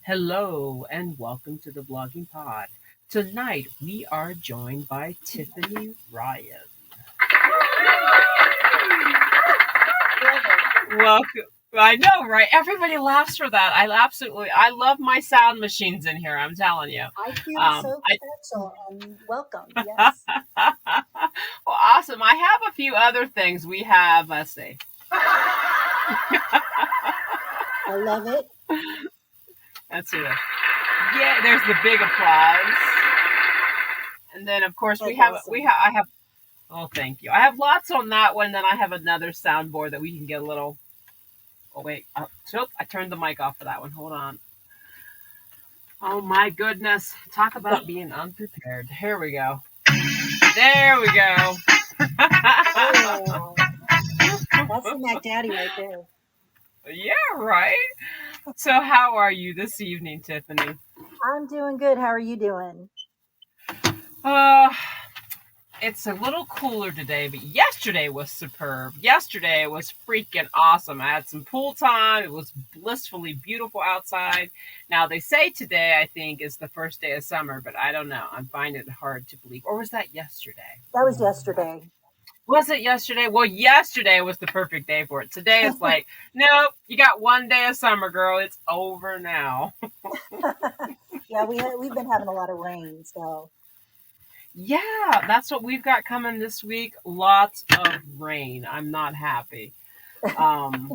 Hello and welcome to the Vlogging Pod. Tonight we are joined by Tiffany Ryan. Welcome. I know, right? Everybody laughs for that. I love my sound machines in here. I'm telling you. I feel so special and welcome. Yes. Well, awesome. I have a few other things. We have. Let's see. I love it. Let's see. Yeah, there's the big applause, and then of course That's awesome. I have. Oh, thank you. I have lots on that one. Then I have another soundboard that we can get a little. Oh wait. I turned the mic off for that one. Hold on. Oh my goodness. Talk about being unprepared. Here we go. There we go. Oh, that's the Mac Daddy right there. Yeah, right. So how are you this evening, Tiffany? I'm doing good. How are you doing? Uh, it's a little cooler today, but yesterday was superb. Yesterday was freaking awesome. I had some pool time. It was blissfully beautiful outside. Now, they say today, I think, is the first day of summer, but I don't know. I'm finding it hard to believe. Or was that yesterday? That was yesterday. Was it yesterday? Well, yesterday was the perfect day for it. Today it's like, nope, you got one day of summer, girl. It's over now. Yeah, we've been having a lot of rain, so. Yeah, that's what we've got coming this week. Lots of rain. I'm not happy. Um,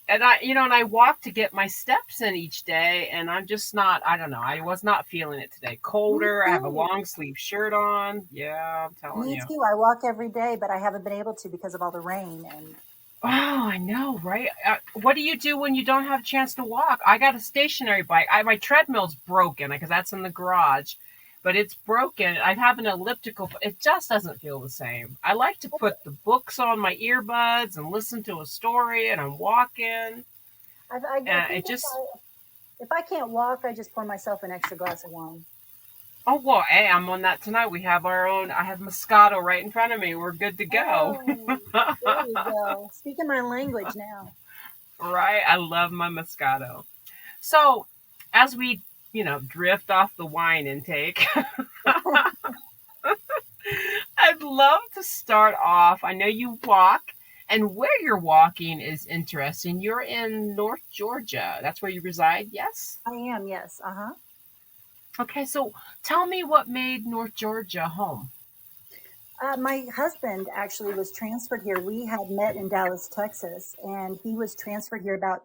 and I walk to get my steps in each day, and I'm just not. I don't know. I was not feeling it today. Me Colder. I have a too. long sleeve shirt on. Yeah, I'm telling Me you. too. I walk every day, but I haven't been able to because of all the rain. And Oh, I know, right? What do you do when you don't have a chance to walk? I got a stationary bike. My treadmill's broken because that's in the garage, but it's broken. I have an elliptical. It just doesn't feel the same. I like to put the books on my earbuds and listen to a story, and I'm walking. I think It just if I can't walk, I just pour myself an extra glass of wine. Oh well, hey, I'm on that tonight. We have our own. I have Moscato right in front of me. We're good to go. Oh, there you go. Speaking my language now. Right? I love my Moscato. So, as we, drift off the wine intake, I'd love to start off. I know you walk, and where you're walking is interesting. You're in North Georgia. That's where you reside, yes? I am, yes. Uh-huh. Okay, so tell me what made North Georgia home. My husband actually was transferred here. We had met in Dallas, Texas, and he was transferred here about,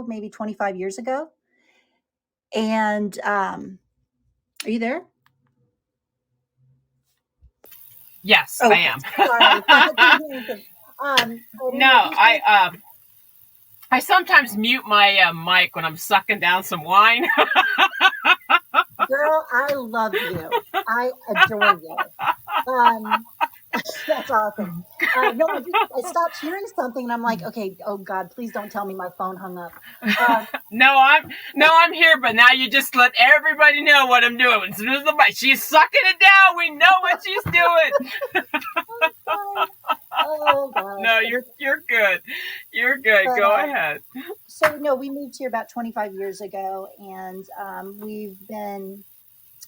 maybe 25 years ago. And are you there? Yes, Oh, I okay. am. Sorry. I couldn't hear anything. But No, anyway, he's been, I sometimes mute my mic when I'm sucking down some wine. girl, I love you. I adore you. Um, That's awesome. No, I stopped hearing something, and I'm like, okay, oh God, please don't tell me my phone hung up. Um, No, I'm here, but now you just let everybody know what I'm doing. As soon as she's sucking it down, we know what she's doing. oh gosh. No, you're good. You're good. But Go ahead. so no, we moved here about 25 years ago, and we've been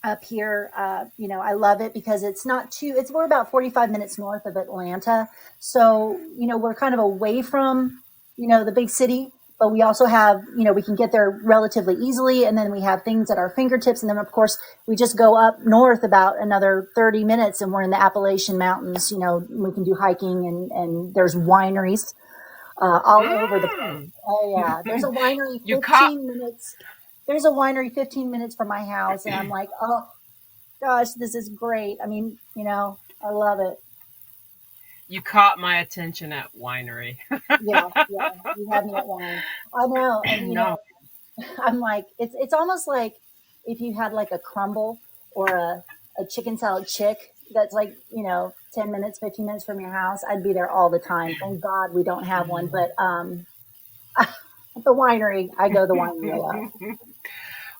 up here. I love it because it's not too. We're about 45 minutes north of Atlanta, so we're kind of away from the big city, but we also have we can get there relatively easily, and then we have things at our fingertips, and then of course we just go up north about another 30 minutes, and we're in the Appalachian Mountains. We can do hiking, and there's wineries all over the place. Mm. Oh yeah, there's a winery You caught 15 minutes. There's a winery 15 minutes from my house, and I'm like, oh gosh, this is great. I mean, I love it. you caught my attention at winery. Yeah, yeah, you had me at wine. I know, and No. I'm like, it's almost like if you had like a crumble or a chicken salad chick that's like 10 minutes, 15 minutes from your house. I'd be there all the time. Thank God we don't have one, but the winery, I go the winery a lot.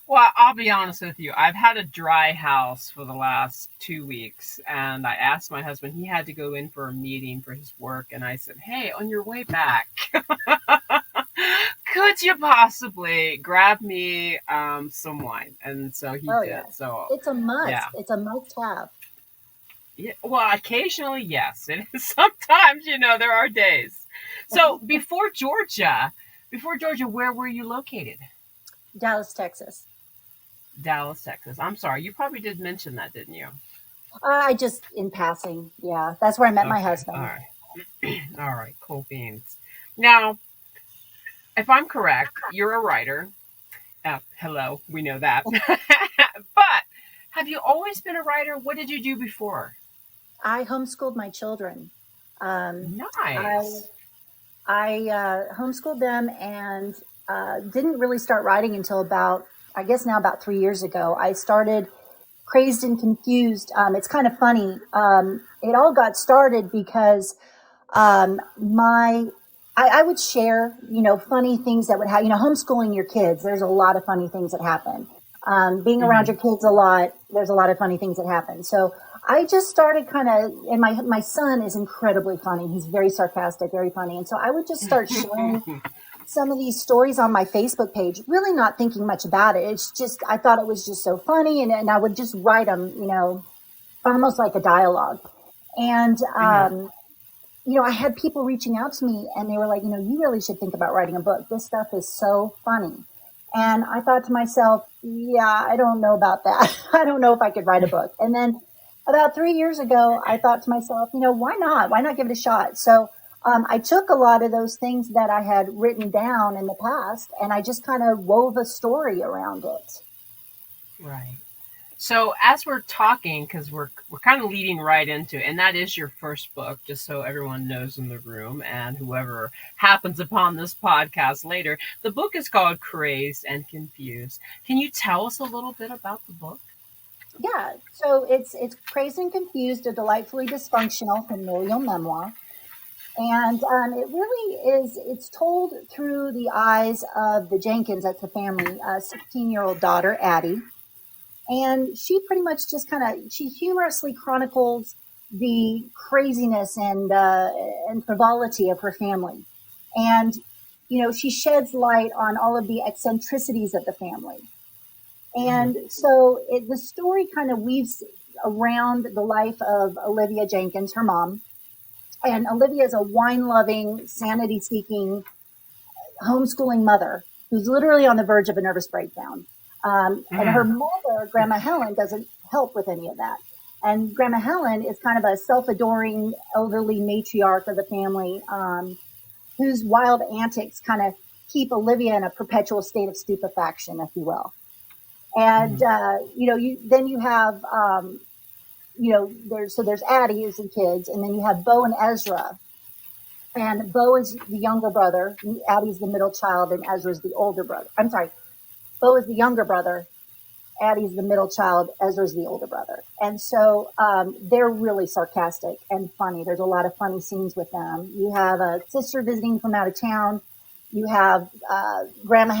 Well, I'll be honest with you. I've had a dry house for the last 2 weeks, and I asked my husband, he had to go in for a meeting for his work, and I said, hey, on your way back, could could you possibly grab me some wine? And so he Oh yeah, did. So it's a yeah. must. It's a must have. Yeah, well, occasionally, yes. It is sometimes, there are days. So before Georgia, where were you located? Dallas, Texas. Dallas, Texas. I'm sorry, you probably did mention that, didn't you? I just in passing. Yeah, that's where I met my Okay, all husband. right, all right, cool beans. Now, if I'm correct, you're a writer. Hello, we know that. But have you always been a writer? What did you do before? I homeschooled my children. Um, I Nice. I homeschooled them and didn't really start writing until about, I guess now about 3 years ago. I started Crazed and Confused. It's kind of funny. It all got started because my I would share, funny things that would happen. Homeschooling your kids. There's a lot of funny things that happen. Being around Hmm. your kids a lot, there's a lot of funny things that happen. So I just started kind of, and my son is incredibly funny. He's very sarcastic, very funny, and so I would just start sharing some of these stories on my Facebook page, really not thinking much about it. It's just I thought it was just so funny, and I would just write them, almost like a dialogue. And Hmm. I had people reaching out to me and they were like, you really should think about writing a book. This stuff is so funny. And I thought to myself, yeah, I don't know about that. I don't know if I could write a book. And then about 3 years ago, I thought to myself, why not? Why not give it a shot? So I took a lot of those things that I had written down in the past and I just kind of wove a story around it. Right. So as we're talking, because we're kind of leading right into, and that is your first book, just so everyone knows in the room, and whoever happens upon this podcast later, the book is called Crazed and Confused. Can you tell us a little bit about the book? Yeah. So it's Crazed and Confused, a delightfully dysfunctional familial memoir. And it really is, it's told through the eyes of the Jenkins, that's the family, 16-year-old daughter, Addie. And she pretty much just kind of, she humorously chronicles the craziness and frivolity of her family. And, she sheds light on all of the eccentricities of the family. Hmm. And so the story kind of weaves around the life of Olivia Jenkins, her mom, and Olivia is a wine loving, sanity seeking, homeschooling mother who's literally on the verge of a nervous breakdown. And her Hmm. mother, Grandma Helen, doesn't help with any of that. And Grandma Helen is kind of a self adoring, elderly matriarch of the family, whose wild antics kind of keep Olivia in a perpetual state of stupefaction, if you will. And, Hmm. then you have, there's Addie who's the kids, and then you have Bo and Ezra. And Bo is the younger brother, Addie's the middle child, and Ezra's the older brother. I'm sorry, Bo is the younger brother, Addie's the middle child, Ezra's the older brother. And so they're really sarcastic and funny. There's a lot of funny scenes with them. You have a sister visiting from out of town. You have Grandpa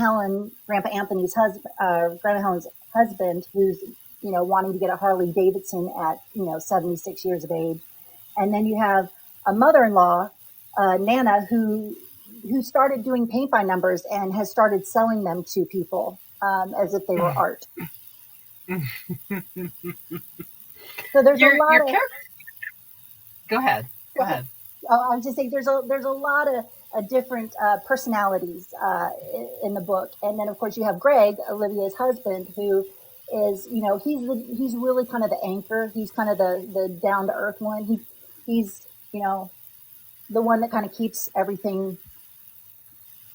Anthony's husband, Grandma Helen's husband, who's wanting to get a Harley Davidson at 76 years of age, and then you have a mother-in-law, Nana, who started doing paint by numbers and has started selling them to people as if they were art. So there's a Your lot of character. Go ahead. Go ahead. I was just saying there's a lot of different personalities in the book, and then of course you have Greg, Olivia's husband, who is he's really kind of the anchor. He's kind of the down to earth one. He's the one that kind of keeps everything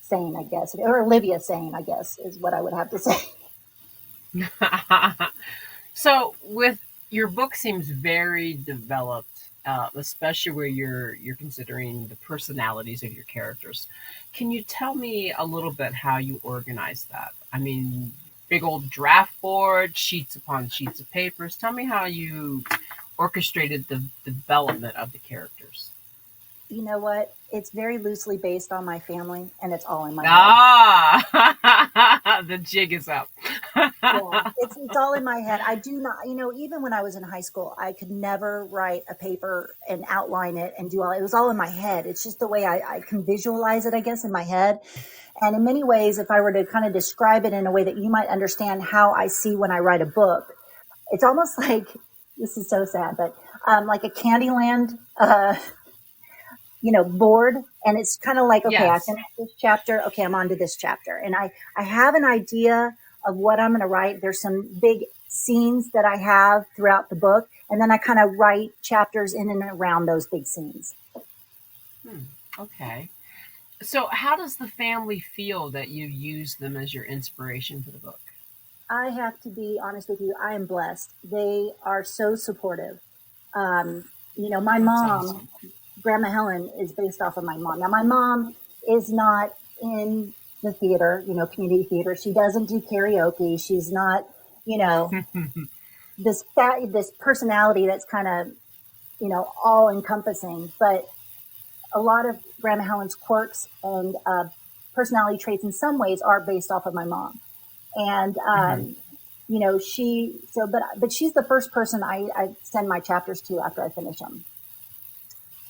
sane, I guess, or Olivia sane, I guess, is what I would have to say. So with your book seems very developed, especially where you're considering the personalities of your characters. Can you tell me a little bit how you organize that? I mean, big old draft board, sheets upon sheets of papers. Tell me how you orchestrated the development of the characters. You know what? It's very loosely based on my family, and it's all in my head. Ah, the jig is up. Yeah, it's all in my head. I do not, even when I was in high school, I could never write a paper and outline it and do all. It was all in my head. It's just the way I can visualize it, I guess, in my head. And in many ways, if I were to kind of describe it in a way that you might understand how I see when I write a book, it's almost like this is so sad, but like a Candyland board. And it's kind of like, okay, I Yes. finished this chapter. Okay, I'm on to this chapter. And I have an idea of what I'm going to write. There's some big scenes that I have throughout the book. And then I kind of write chapters in and around those big scenes. Hmm. Okay. So, how does the family feel that you use them as your inspiration for the book? I have to be honest with you. I am blessed. They are so supportive. My That's mom, awesome. Grandma Helen, is based off of my mom. Now, my mom is not in the theater, community theater. She doesn't do karaoke. She's not, you know, this personality that's kind of, all encompassing. But a lot of Grandma Helen's quirks and personality traits, in some ways, are based off of my mom. And Hmm. but she's the first person I send my chapters to after I finish them.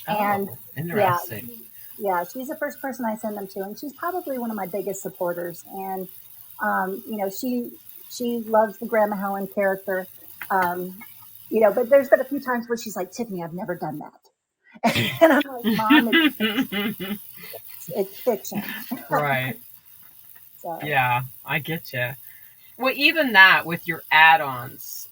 And Oh, yeah, interesting. yeah, she's the first person I send them to, and she's probably one of my biggest supporters. And she loves the Grandma Helen character. But there's been a few times where she's like, Tiffany, I've never done that, and I'm like, Mom, it's fiction. Right. So Yeah, I get you. Well, even that with your add-ons,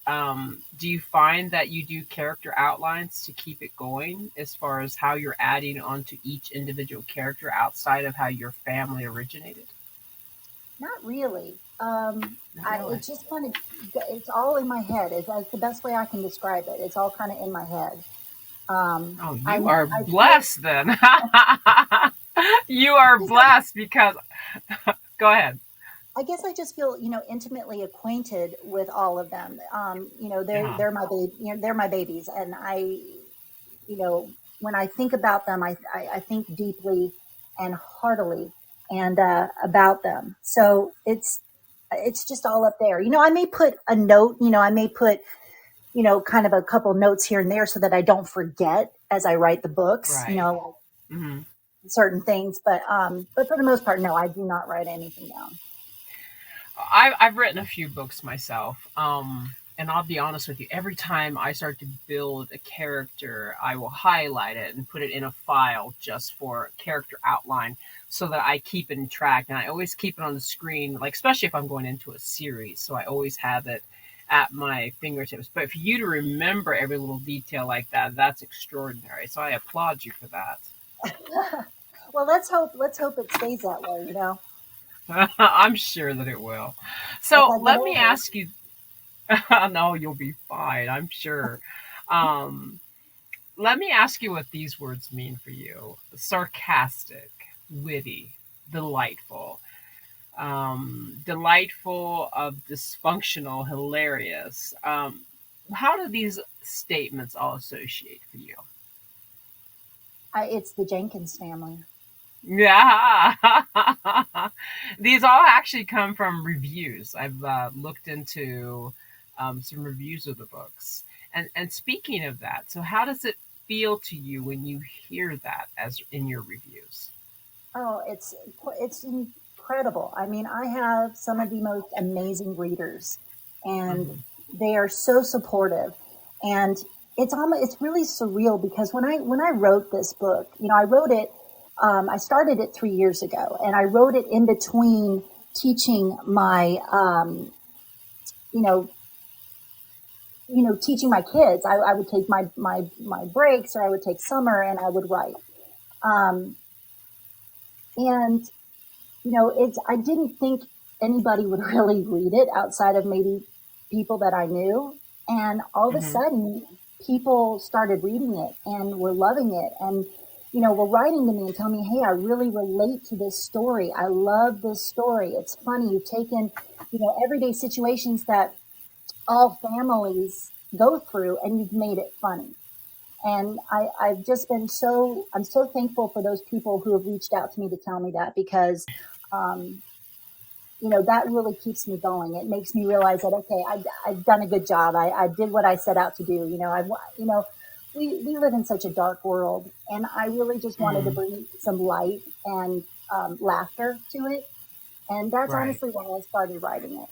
do you find that you do character outlines to keep it going as far as how you're adding onto each individual character outside of how your family originated? not really. Not really. It just kind of it's all in my head. It's the best way I can describe it. It's all kind of in my head. Oh, I you are I feel blessed then. You are just blessed because go ahead. I guess I just feel intimately acquainted with all of them. Yeah. They're my baby. They're my babies, and you know when I think about them, I think deeply and heartily and about them. So it's just all up there. I may put a note. I may put kind of a couple notes here and there so that I don't forget as I write the books. Right. Hmm. Certain things, but for the most part, no, I do not write anything down. I've written a few books myself. And I'll be honest with you, every time I start to build a character, I will highlight it and put it in a file just for character outline so that I keep it in track. And I always keep it on the screen, like, especially if I'm going into a series. So I always have it at my fingertips. But for you to remember every little detail like that, that's extraordinary. So I applaud you for that. Well, let's hope it stays that way. I'm sure that it will. As So I get let me older. ask you. No, you'll be fine, I'm sure. Um, Let me ask you what these words mean for you: sarcastic, witty, delightful, delightful of dysfunctional, hilarious. How do these statements all associate for you? It's the Jenkins family. Yeah. These all actually come from reviews. I've looked into some reviews of the books. And speaking of that, so how does it feel to you when you hear that as in your reviews? Oh, it's incredible. I mean, I have some of the most amazing readers, and Hmm. they are so supportive. And it's really surreal because when I wrote this book, I wrote it. I started it 3 years ago, and I wrote it in between teaching my you know teaching my kids. I would take my breaks, or I would take summer, and I would write. Um, and I didn't think anybody would really read it outside of maybe people that I knew. And all of a Hmm. sudden, people started reading it and were loving it. And, were writing to me and telling me, hey, I really relate to this story. I love this story. It's funny. You've taken, everyday situations that all families go through, and you've made it funny. And I've just been I'm so thankful for those people who have reached out to me to tell me that because, um, that really keeps me going. It makes me realize that, okay, I've done a good job. I did what I set out to do. We live in such a dark world, and I really just wanted to Mm, bring some light and laughter to it. And that's right. honestly why I started writing it.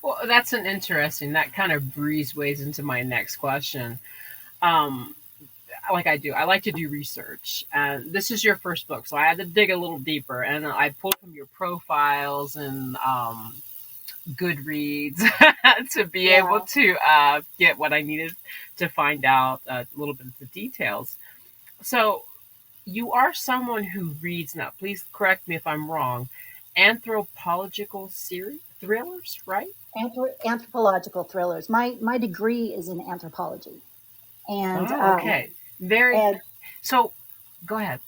Well, that's an interesting. That kind of breezeways into my next question. Um, like I do, I like to do research, and this is your first book, so I had to dig a little deeper, and I pulled from your profiles and Goodreads to be able Yeah. to get what I needed to find out a little bit of the details. So you are someone who reads now. Please correct me if I'm wrong. Anthropological series thrillers, right? Anthropological thrillers. My degree is in anthropology, and Oh, okay. Very. and So, go ahead.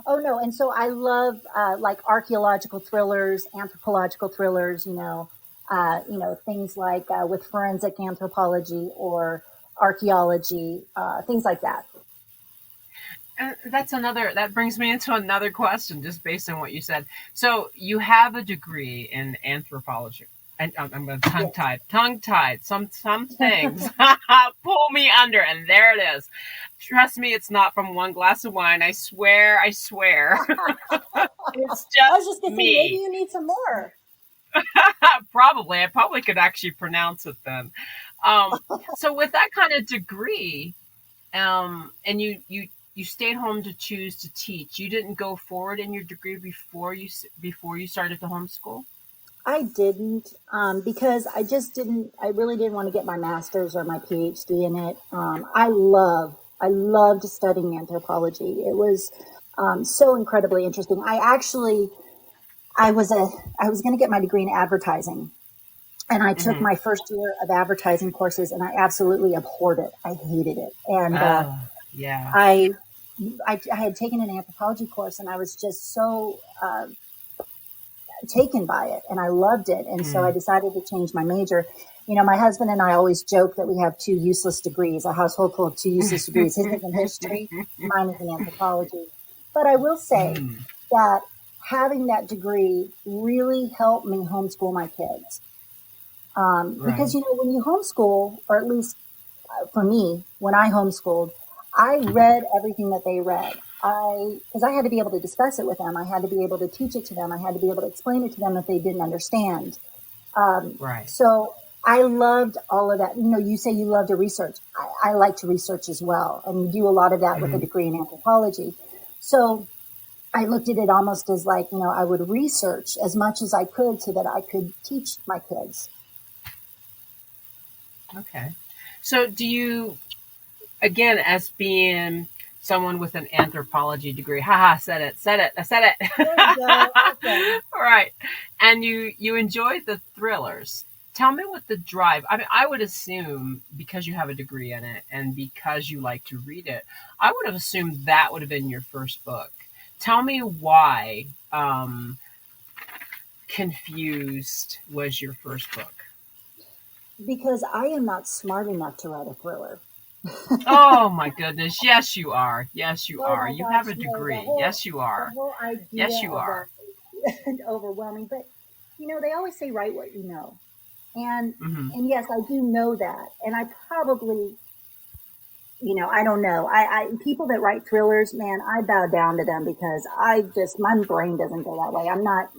oh no, and so I love like archaeological thrillers, anthropological thrillers. Things like with forensic anthropology or archaeology, things like that. And that's another. That brings me into another question, just based on what you said. So, you have a degree in anthropology. And I'm going to Yes. tongue tied. Some things pull me under, and there it is. Trust me, it's not from one glass of wine. I swear, I swear. It's I was just just gonna say maybe me. you need some more. Probably. I probably could actually pronounce it then. Um, so with that kind of degree, and you stayed home to choose to teach. You didn't go forward in your degree before you started to homeschool. I didn't, because I just didn't. I really didn't want to get my master's or my PhD in it. I loved studying anthropology. It was so incredibly interesting. I was a, I was going to get my degree in advertising, and I took Hmm. my first year of advertising courses, and I absolutely abhorred it. I hated it, and Oh, yeah. I, I had taken an anthropology course, and I was just so taken by it and I loved it. And so I Mm. decided to change my major. My husband and I always joke that we have two useless degrees, a household full of two useless degrees. His is in history, mine is in anthropology. But I will say Mm. that having that degree really helped me homeschool my kids. Because, Right. when you homeschool, or at least for me, when I homeschooled, I read everything that they read. Because I had to be able to discuss it with them. I had to be able to teach it to them. I had to be able to explain it to them if they didn't understand. Right. So I loved all of that. You say you love to research. I like to research as well. And you do a lot of that with a Mm. degree in anthropology. So I looked at it almost as like, I would research as much as I could so that I could teach my kids. Okay. So do you again, as being someone with an anthropology degree, haha, said it, I said There you go. it. Awesome. Right. And you enjoy the thrillers. Tell me what the drive. I mean, I would assume because you have a degree in it and because you like to read it, I would have assumed that would have been your first book. Tell me why Confused was your first book. Because I am not smart enough to write a thriller. Oh my goodness. Yes, you are. Yes, you Oh are. my You have gosh, a no, degree. Yes, you the are. whole idea Yes, you of that are. is overwhelming. But they always say write what you know. And Hmm. and yes, I do know that. And I probably, I don't know. I people that write thrillers, man, I bow down to them because my brain doesn't go that way. I'm not,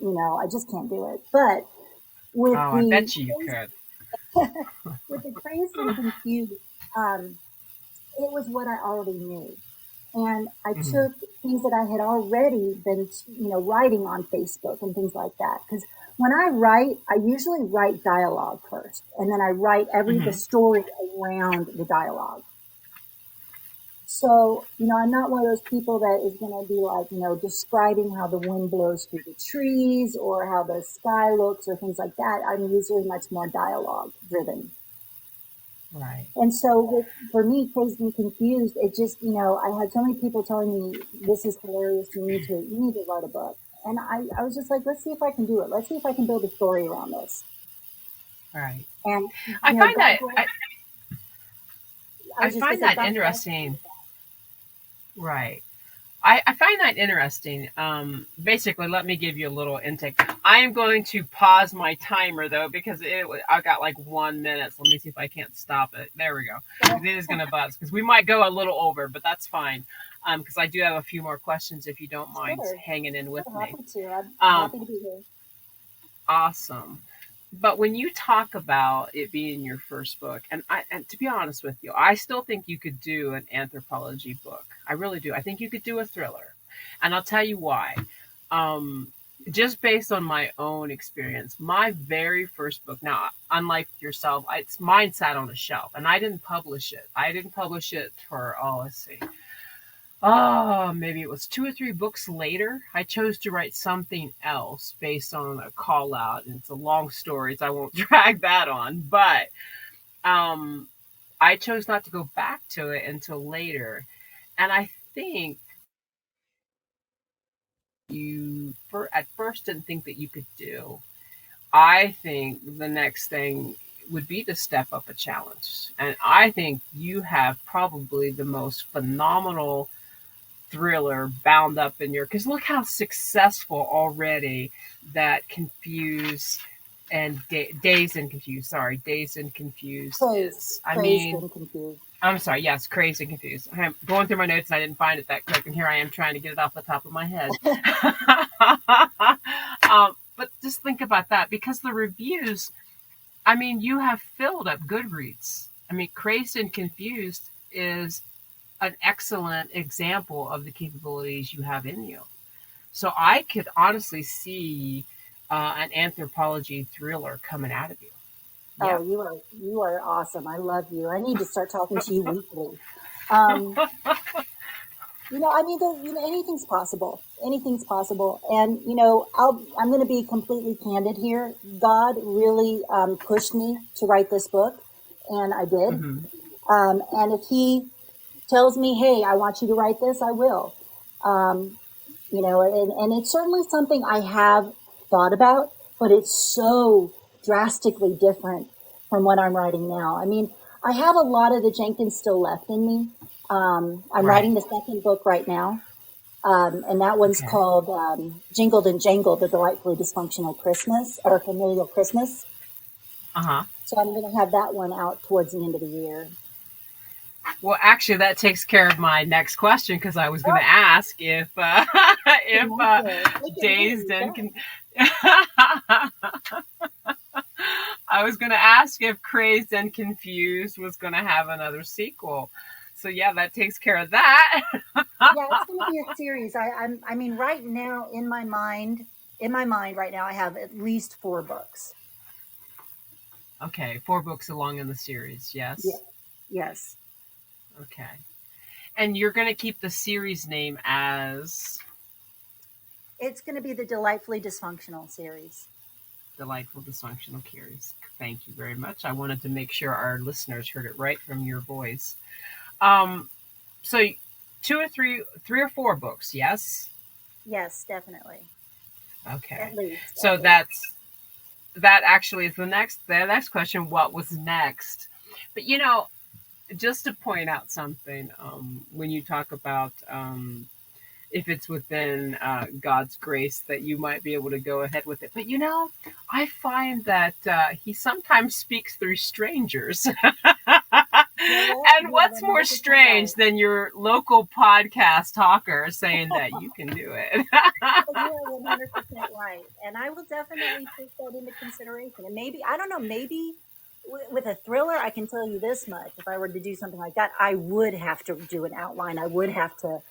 I just can't do it. But Oh, with I the bet you could. with the crazed and confused, um, it was what I already knew. And I Hmm. took things that I had already been, writing on Facebook and things like that. Because when I write, I usually write dialogue first, and then I write the Hmm. story around the dialogue. So, I'm not one of those people that is going to be like, describing how the wind blows through the trees or how the sky looks or things like that. I'm usually much more dialogue driven. Right. And so for me, Crazed and Confused, it just, I had so many people telling me, this is hilarious. You need to write a book. And I was just like, let's see if I can do it. Let's see if I can build a story around this. Right. And, I find God that bless, I, I I was just going find to say that something else. interesting. Right. I find that interesting. Basically, let me give you a little intake. I am going to pause my timer though because I got like 1 minute. So let me see if I can't stop it. There we go. Because it is going to buzz because we might go a little over, but that's fine. Because I do have a few more questions if you don't mind Sure. hanging in with Sure, me. happy to. I'm Um, happy to be here. awesome. But when you talk about it being your first book, and to be honest with you, I still think you could do an anthropology book. I really do. I think you could do a thriller, and I'll tell you why. Um, just based on my own experience, my very first book. Now, unlike yourself, mine sat on a shelf, and I didn't publish it. I didn't publish it for let's see, maybe it was 2 or 3 books later. I chose to write something else based on a call out. And it's a long story, so I won't drag that on. But um, I chose not to go back to it until later. And I think at first didn't think that you could do. I think the next thing would be to step up a challenge. And I think you have probably the most phenomenal thriller bound up in your, because look how successful already that confused and dazed and confused, sorry, dazed and confused Crazed, is. I crazed mean, and confused. I'm sorry, yes, crazy and confused. I'm going through my notes and I didn't find it that quick, and here I am trying to get it off the top of my head. But just think about that, because the reviews, I mean, you have filled up Goodreads. I mean, crazed and confused is an excellent example of the capabilities you have in you. So I could honestly see an anthropology thriller coming out of you. Yeah. Oh, you are awesome. I love you. I need to start talking to you weekly. Um, I mean, anything's possible. Anything's possible. And I'm going to be completely candid here. God really pushed me to write this book, and I did. Hmm. And if He tells me, "Hey, I want you to write this," I will. Um, and it's certainly something I have thought about, but it's so drastically different from what I'm writing now. I mean, I have a lot of the Jenkins still left in me. I'm Right. writing the second book right now, and that one's Okay. called Jingled and Jangled, The Delightfully Dysfunctional Christmas, or Familial Christmas. Uh huh. So I'm going to have that one out towards the end of the year. Well, actually, that takes care of my next question because I was going to Oh, ask if good if answer. Take it dazed away. and Go. I was going to ask if Crazed and Confused was going to have another sequel. So yeah, that takes care of that. Yeah, it's going to be a series. I mean, right now in my mind right now, I have at least 4 books. Okay, 4 books along in the series. Yeah. Yes. Yes. Okay. And you're going to keep the series name as It's going to be the Delightfully Dysfunctional series. Delightful Dysfunctional Curious. Thank you very much. I wanted to make sure our listeners heard it right from your voice. Um, so 3 or 4 books, yes? Yes, definitely. Okay. At least, So at least. that actually is the next question. What was next? But just to point out something, when you talk about if it's within God's grace that you might be able to go ahead with it. But I find that He sometimes speaks through strangers. You know what? And You're what's more 100% right. strange than your local podcast talker saying that you can do it? You are 100% right. And I will definitely take that into consideration. And maybe, I don't know, maybe with a thriller, I can tell you this much. If I were to do something like that, I would have to do an outline. I would have to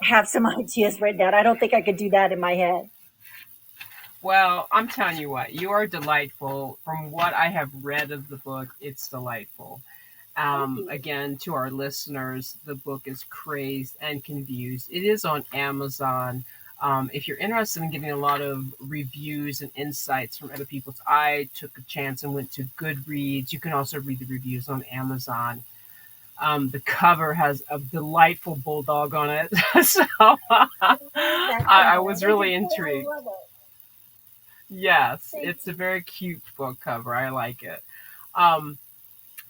have some ideas written down. I don't think I could do that in my head. Well, I'm telling you what, you are delightful. From what I have read of the book, it's delightful. Thank you. Again, to our listeners, the book is Crazed and Confused. It is on Amazon. If you're interested in getting a lot of reviews and insights from other people, I took a chance and went to Goodreads. You can also read the reviews on Amazon. The cover has a delightful bulldog on it. So I love that I cover. was Don't you really say I intrigued. love it? Yes, Thank it's a you. very cute book cover. I like it. Um,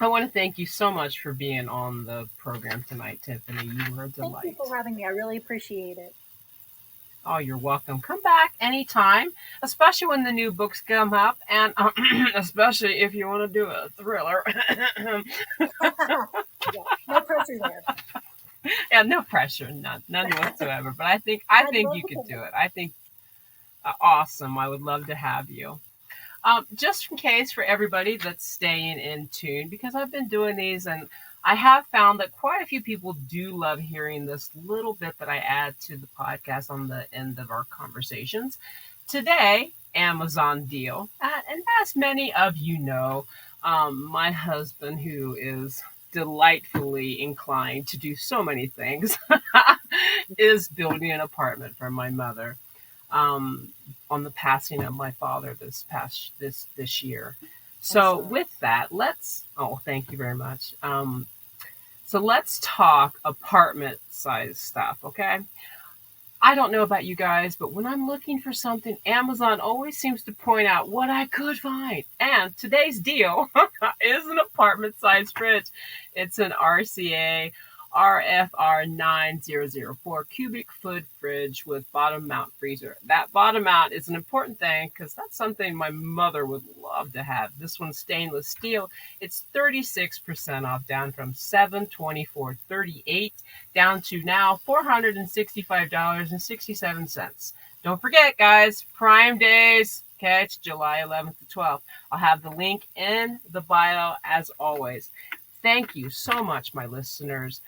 I want to thank you so much for being on the program tonight, Tiffany. You were a Thank you for delight. having me. I really appreciate it. Oh, you're welcome. Come back anytime, especially when the new books come up, and especially if you want to do a thriller. Yeah, no pressure there. Yeah, no pressure, none whatsoever. But I think Love you the could do book. it. I think awesome. I would love to have you. Just in case for everybody that's staying in tune, because I've been doing these and I have found that quite a few people do love hearing this little bit that I add to the podcast on the end of our conversations. Today, Amazon deal. And as many of you know, my husband, who is delightfully inclined to do so many things, is building an apartment for my mother um, on the passing of my father this year. I'm So sorry. with that, let's. Oh, thank you very much. So let's talk apartment size stuff, okay? I don't know about you guys, but when I'm looking for something, Amazon always seems to point out what I could find. And today's deal is an apartment size fridge. It's an RCA RFR 9004 cubic foot fridge with bottom mount freezer. That bottom mount is an important thing because that's something my mother would love to have. This one's stainless steel. It's 36% off, down from 724.38 down to now $465.67. Don't forget, guys, Prime Days. Catch July 11th to 12th. I'll have the link in the bio as always. Thank you so much, my listeners.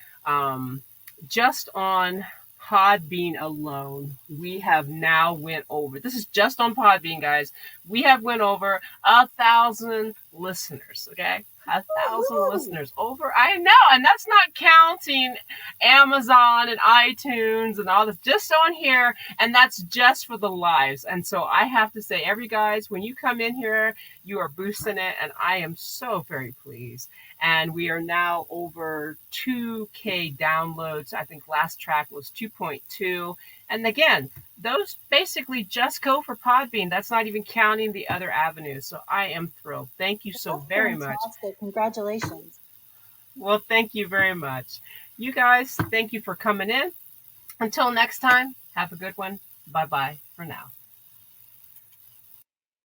Just on Podbean alone, we have now went over. This is just on Podbean, guys. We have went over 1,000 listeners. Okay, 1,000 Woohoo! listeners over. I know, and that's not counting Amazon and iTunes and all this. Just on here, and that's just for the lives. And so I have to say, every guys, when you come in here, you are boosting it, and I am so very pleased. And we are now over 2K downloads. I think last track was 2.2. And again, those basically just go for Podbean. That's not even counting the other avenues. So I am thrilled. Thank you so That's very much. fantastic. Congratulations. Well, thank you very much. You guys, thank you for coming in. Until next time, have a good one. Bye bye for now.